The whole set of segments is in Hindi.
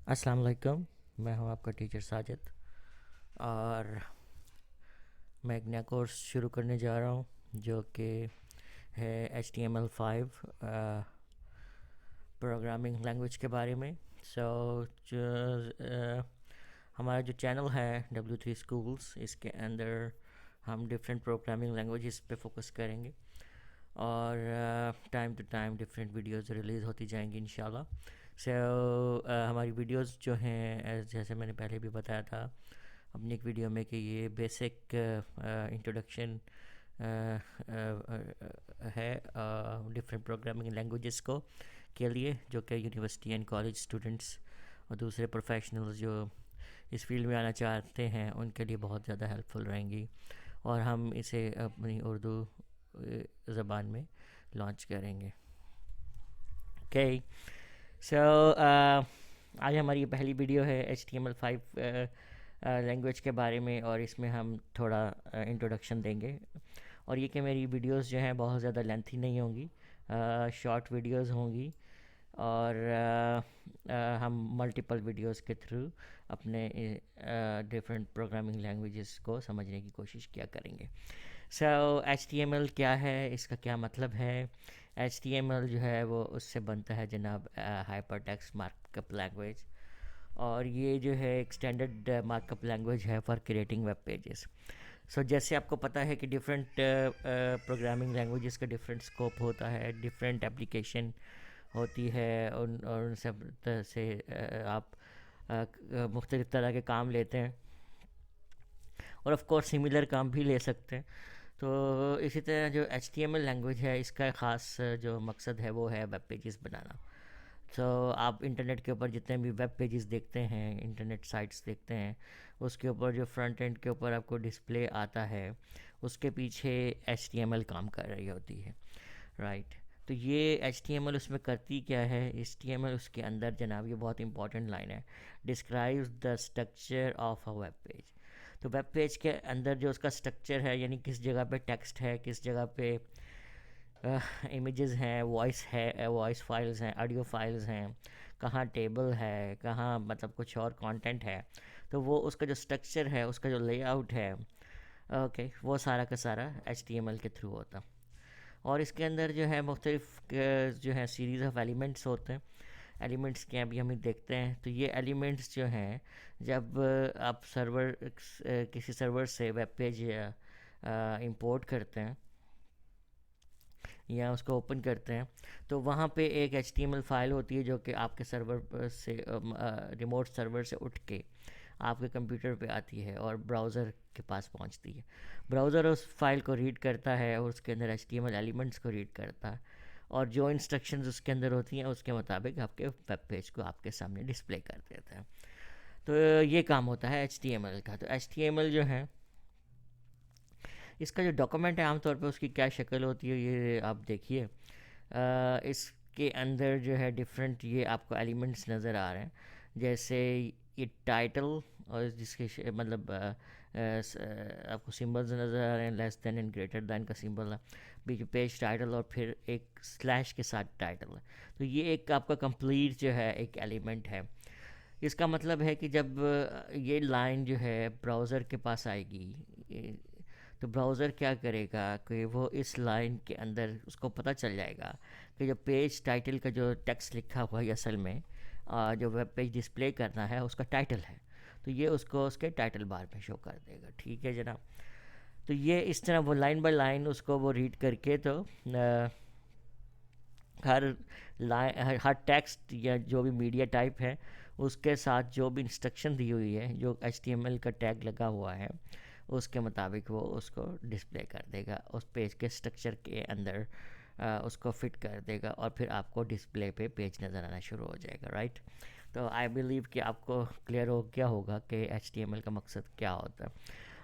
अस्सलाम वालेकुम। मैं हूं आपका टीचर साजिद और मैं एक नया कोर्स शुरू करने जा रहा हूं जो कि है HTML5 प्रोग्रामिंग लैंग्वेज के बारे में। सो हमारा जो चैनल है W3 स्कूल्स, इसके अंदर हम डिफरेंट प्रोग्रामिंग लैंग्वेजेस पे फोकस करेंगे और time to time different videos release होती जाएंगी इंशाल्लाह। हमारी वीडियोस जो हैं, जैसे मैंने पहले भी बताया था अपनी एक वीडियो में, कि ये बेसिक इंट्रोडक्शन है डिफरेंट प्रोग्रामिंग लैंग्वेजेस को के लिए, जो कि यूनिवर्सिटी एंड कॉलेज स्टूडेंट्स और दूसरे प्रोफेशनल्स जो इस फील्ड में आना चाहते हैं उनके लिए बहुत ज़्यादा हेल्पफुल रहेंगी। और हम इसे अपनी उर्दू ज़बान में लॉन्च करेंगे। ओके। सो आज हमारी ये पहली वीडियो है HTML5 लैंग्वेज के बारे में, और इसमें हम थोड़ा इंट्रोडक्शन देंगे। और ये कि मेरी वीडियोस जो हैं बहुत ज़्यादा लेंथी नहीं होंगी, शॉर्ट वीडियोस होंगी। और हम मल्टीपल वीडियोस के थ्रू अपने डिफरेंट प्रोग्रामिंग लैंग्वेजेस को समझने की कोशिश किया करेंगे। HTML क्या है, इसका क्या मतलब है? HTML जो है वो उससे बनता है जनाब हाइपर टेक्स्ट मार्कअप लैंग्वेज, और ये जो है एक स्टैंडर्ड मार्कअप लैंग्वेज है फॉर क्रिएटिंग वेब पेजेस। जैसे आपको पता है कि डिफरेंट प्रोग्रामिंग लैंग्वेजेस का डिफरेंट स्कोप होता है, डिफरेंट एप्लीकेशन होती है, और उन सब तरह से आप मुख्तलिफ़ तरह के काम लेते हैं, और ऑफ कोर्स सिमिलर काम भी ले सकते हैं। तो इसी तरह जो HTML लैंग्वेज है, इसका ख़ास जो मकसद है वो है वेब पेजेस बनाना। आप इंटरनेट के ऊपर जितने भी वेब पेजेस देखते हैं, इंटरनेट साइट्स देखते हैं, उसके ऊपर जो फ्रंट एंड के ऊपर आपको डिस्प्ले आता है, उसके पीछे HTML काम कर रही होती है, राइट? तो ये HTML उसमें करती क्या है? HTML उसके अंदर जनाब, ये बहुत इंपॉर्टेंट लाइन है, describes the structure of a web page. तो वेब पेज के अंदर जो उसका स्ट्रक्चर है, यानी किस जगह पे टेक्स्ट है, किस जगह पे इमेजेस हैं, वॉइस है, वॉइस फाइल्स हैं, ऑडियो फाइल्स हैं, कहाँ टेबल है, कहाँ मतलब कुछ और कंटेंट है, तो वो उसका जो स्ट्रक्चर है, उसका जो लेआउट है, ओके, वो सारा का सारा HTML के थ्रू होता। और इसके अंदर जो है मुख्तलिफ जो है सीरीज़ ऑफ एलिमेंट्स होते हैं। एलिमेंट्स के अभी हम देखते हैं। तो ये एलिमेंट्स जो हैं, जब आप किसी सर्वर से वेब पेज इंपोर्ट करते हैं या उसको ओपन करते हैं, तो वहाँ पे एक HTML फाइल होती है जो कि आपके सर्वर से रिमोट सर्वर से उठ के आपके कंप्यूटर पे आती है और ब्राउज़र के पास पहुँचती है। ब्राउज़र उस फाइल को रीड करता है और उसके अंदर HTML एलिमेंट्स को रीड करता है, और जो इंस्ट्रक्शंस उसके अंदर होती हैं उसके मुताबिक आपके वेब पेज को आपके सामने डिस्प्ले कर देता है। तो ये काम होता है HTML का। तो HTML जो है, इसका जो डॉक्यूमेंट है आमतौर पे उसकी क्या शक्ल होती है, ये आप देखिए। इसके अंदर जो है डिफरेंट ये आपको एलिमेंट्स नज़र आ रहे हैं। जैसे ये टाइटल, और मतलब आपको सिंबल्स नज़र आ रहे हैं, less than and greater than का सिंबल है, बीच में पेज टाइटल, और फिर एक स्लैश के साथ टाइटल है। तो ये एक आपका कंप्लीट जो है एक एलिमेंट है। इसका मतलब है कि जब ये लाइन जो है ब्राउज़र के पास आएगी, तो ब्राउज़र क्या करेगा कि वो इस लाइन के अंदर उसको पता चल जाएगा कि जो पेज टाइटल का जो टेक्स्ट लिखा हुआ है असल में जो वेब पेज डिस्प्ले करना है उसका टाइटल है, तो ये उसको उसके टाइटल बार में शो कर देगा। ठीक है जनाब। तो ये इस तरह वो लाइन बाय लाइन उसको वो रीड करके, तो हर हर टेक्स्ट या जो भी मीडिया टाइप है उसके साथ जो भी इंस्ट्रक्शन दी हुई है, जो HTML का टैग लगा हुआ है, उसके मुताबिक वो उसको डिस्प्ले कर देगा, उस पेज के स्ट्रक्चर के अंदर उसको फिट कर देगा, और फिर आपको डिस्प्ले पे पेज नज़र आना शुरू हो जाएगा, राइट? तो आई बिलीव कि आपको क्लियर हो गया होगा कि HTML का मकसद क्या होता है।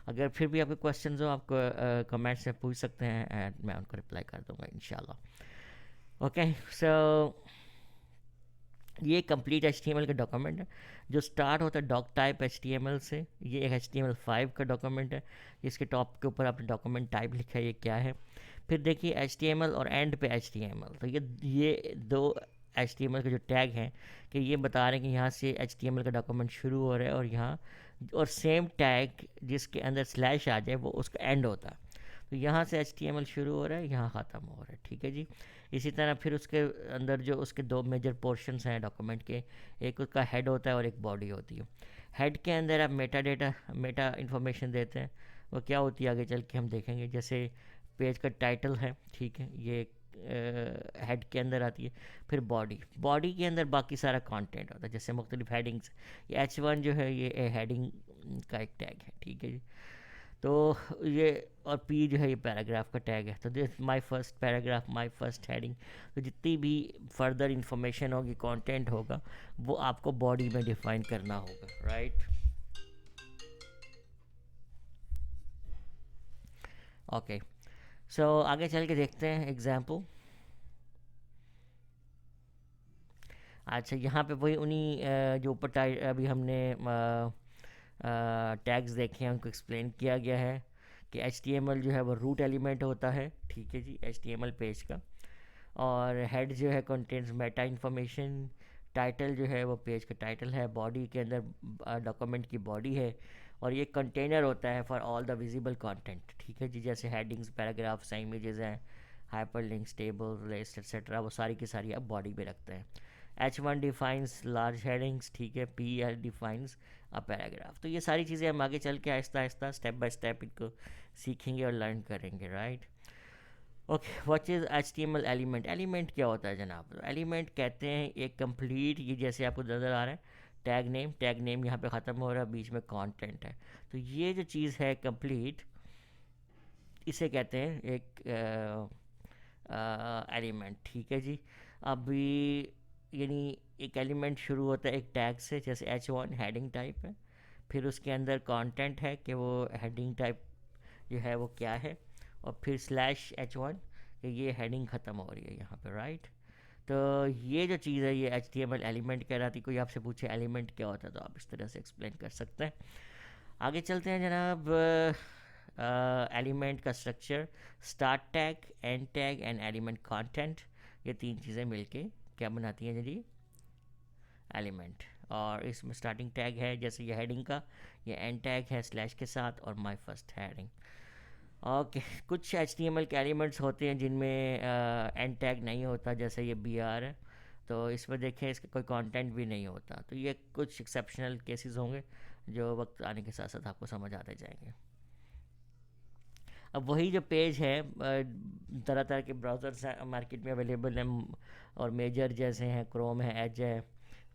अगर फिर भी आपके क्वेश्चन हो, आपको कमेंट्स में पूछ सकते हैं, एंड मैं उनको रिप्लाई कर दूंगा इंशाल्लाह। ओके। सो ये कंप्लीट HTML का डॉक्यूमेंट है जो स्टार्ट होता है डॉक टाइप HTML से। ये एक HTML5 का डॉक्यूमेंट है जिसके टॉप के ऊपर आपने डॉक्यूमेंट टाइप लिखा है, ये क्या है। फिर देखिए HTML और एंड पे HTML, तो ये दो HTML के जो टैग हैं कि ये बता रहे हैं कि यहाँ से HTML का डॉक्यूमेंट शुरू हो रहा है और यहाँ और सेम टैग जिसके अंदर स्लैश आ जाए वो उसका एंड होता है। तो यहाँ से HTML शुरू हो रहा है, यहाँ ख़त्म हो रहा है, ठीक है जी। इसी तरह फिर उसके अंदर जो उसके दो मेजर पोर्शंस हैं डॉक्यूमेंट के, एक उसका हेड होता है और एक बॉडी होती है। हेड के अंदर आप मेटा इन्फॉर्मेशन देते हैं, वो क्या होती है आगे चल के हम देखेंगे। जैसे पेज का टाइटल है, ठीक है, ये हेड के अंदर आती है। फिर बॉडी के अंदर बाकी सारा कंटेंट होता है, जैसे मुख्तलिफ हेडिंग्स। ये H1 जो है ये हेडिंग का एक टैग है, ठीक है जी। तो ये और P जो है ये पैराग्राफ का टैग है। तो this my first paragraph, my first heading. तो जितनी भी फर्दर इंफॉर्मेशन होगी, कंटेंट होगा, वो आपको बॉडी में डिफाइन करना होगा, राइट। ओके, सो आगे चल के देखते हैं एग्जाम्पल। अच्छा, यहाँ पे वही उन्हीं जो ऊपर अभी हमने टैग्स देखे हैं उनको एक्सप्लेन किया गया है कि HTML जो है वो रूट एलिमेंट होता है, ठीक है जी, HTML पेज का। और हेड जो है कंटेंट्स मेटा इन्फॉर्मेशन। टाइटल जो है वो पेज का टाइटल है। बॉडी के अंदर डॉक्यूमेंट की बॉडी है। और ये कंटेनर होता है for all the visible content, ठीक है जी। जैसे हेडिंग्स, पैराग्राफ्स हैं, इमेजेस हैं, hyper links, table, list etcetera, वो सारी की सारी आप बॉडी में रखते हैं। H1 डिफाइंस लार्ज हेडिंग्स, ठीक है। P defines a paragraph. तो ये सारी चीज़ें हम आगे चल के Aahista Aahista step by step इनको सीखेंगे और लर्न करेंगे, right. Okay, what is HTML element? Element क्या होता है जनाब? एलिमेंट कहते हैं एक कंप्लीट, ये जैसे आपको नज़र आ रहा है टैग नेम यहाँ पे ख़त्म हो रहा है, बीच में कंटेंट है। तो ये जो चीज़ है कंप्लीट, इसे कहते हैं एक एलिमेंट, ठीक है जी। अभी यानी एक एलिमेंट शुरू होता है एक टैग से, जैसे H1 हेडिंग टाइप है। फिर उसके अंदर कंटेंट है कि वो हेडिंग टाइप जो है वो क्या है। और फिर स्लैश H1 कि ये हेडिंग ख़त्म हो रही है यहाँ पे, राइट। तो ये जो चीज़ है ये HTML एलिमेंट कहलाती। कोई आपसे पूछे एलिमेंट क्या होता है तो आप इस तरह से एक्सप्लेन कर सकते हैं। आगे चलते हैं जनाब। एलिमेंट का structure, start tag, and tag and element content, ये तीन चीज़ें मिलके क्या बनाती हैं जी? एलिमेंट। और इसमें स्टार्टिंग टैग है जैसे ये हेडिंग का, ये एंड टैग है स्लैश के साथ, और माय फर्स्ट हेडिंग। ओके, कुछ HTML के एलिमेंट्स होते हैं जिनमें एंड टैग नहीं होता, जैसे ये BR है। तो इसमें देखें इसका कोई कंटेंट भी नहीं होता। तो ये कुछ एक्सेप्शनल केसेस होंगे जो वक्त आने के साथ साथ आपको समझ आते जाएंगे। अब वही जो पेज है, तरह तरह के ब्राउज़र्स मार्केट में अवेलेबल हैं, और मेजर जैसे हैं क्रोम है, एज है,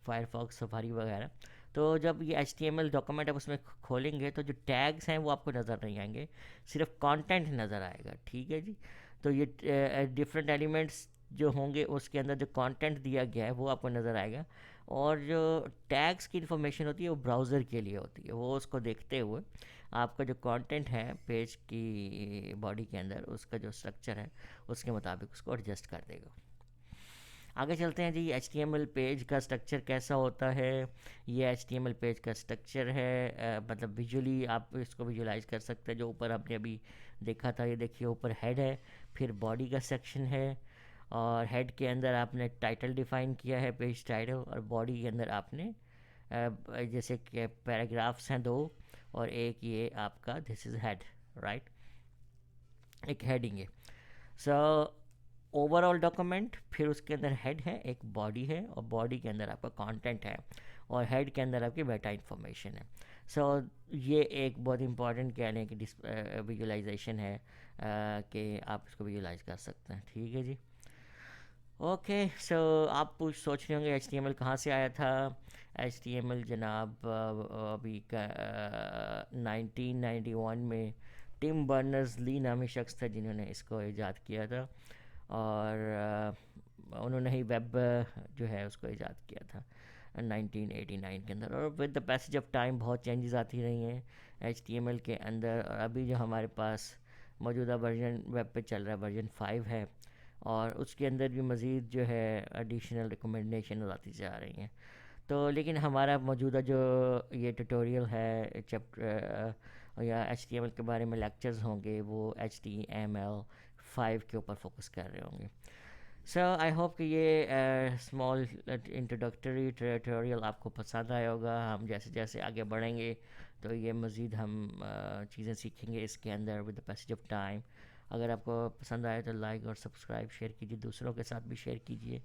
फायरफॉक्स, सफारी वगैरह। तो जब ये HTML डॉक्यूमेंट आप उसमें खोलेंगे तो जो टैग्स हैं वो आपको नज़र नहीं आएंगे, सिर्फ कंटेंट नज़र आएगा, ठीक है जी। तो ये डिफरेंट एलिमेंट्स जो होंगे उसके अंदर जो कंटेंट दिया गया है वो आपको नज़र आएगा। और जो टैग्स की इन्फॉर्मेशन होती है वो ब्राउज़र के लिए होती है, वो उसको देखते हुए आपका जो कंटेंट है पेज की बॉडी के अंदर, उसका जो स्ट्रक्चर है उसके मुताबिक उसको एडजस्ट कर देगा। आगे चलते हैं जी। HTML पेज का स्ट्रक्चर कैसा होता है? ये HTML पेज का स्ट्रक्चर है, मतलब विजुअली आप इसको विजुलाइज कर सकते हैं। जो ऊपर आपने अभी देखा था, ये देखिए ऊपर हेड है, फिर बॉडी का सेक्शन है, और हेड के अंदर आपने टाइटल डिफाइन किया है, पेज टाइटल, और बॉडी के अंदर आपने जैसे कि पैराग्राफ्स हैं दो, और एक ये आपका दिस इज़ हेड, राइट, एक हेडिंग है। सो ओवरऑल डॉक्यूमेंट, फिर उसके अंदर हेड है, एक बॉडी है, और बॉडी के अंदर आपका कंटेंट है, और हेड के अंदर आपकी मेटा इन्फॉर्मेशन है। सो ये एक बहुत इंपॉर्टेंट कह लें कि विजुलाइजेशन है, कि आप इसको विजुलाइज कर सकते हैं, ठीक है जी। ओके, सो आप कुछ सोच रहे होंगे HTML कहाँ से आया था? HTML जनाब अभी का 1991 में टिम बर्नर्स ली नामी शख्स था जिन्होंने इसको ईजाद किया था। और उन्होंने ही वेब जो है उसको ईजाद किया था 1989 के अंदर। और with the passage of time बहुत चेंजेस आती रही हैं HTML के अंदर। और अभी जो हमारे पास मौजूदा वर्जन वेब पे चल रहा है वर्जन 5 है, और उसके अंदर भी मज़ीद जो है एडिशनल रिकमेंडेशन आती जा रही हैं। तो लेकिन हमारा मौजूदा जो ये ट्यूटोरियल है चैप्टर या HTML के बारे में लेक्चर्स होंगे वो HTML 5 के ऊपर फोकस कर रहे होंगे। सो आई होप कि ये स्मॉल इंट्रोडक्टरी ट्यूटोरियल आपको पसंद आया होगा। हम जैसे जैसे आगे बढ़ेंगे तो ये मज़ीद हम चीज़ें सीखेंगे इसके अंदर with the passage of time. अगर आपको पसंद आए तो लाइक और सब्सक्राइब शेयर कीजिए, दूसरों के साथ भी शेयर कीजिए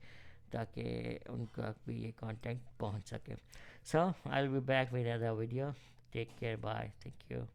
ताकि उनका भी ये कंटेंट पहुंच सके। So I will be back with other video. Take care, bye, thank you.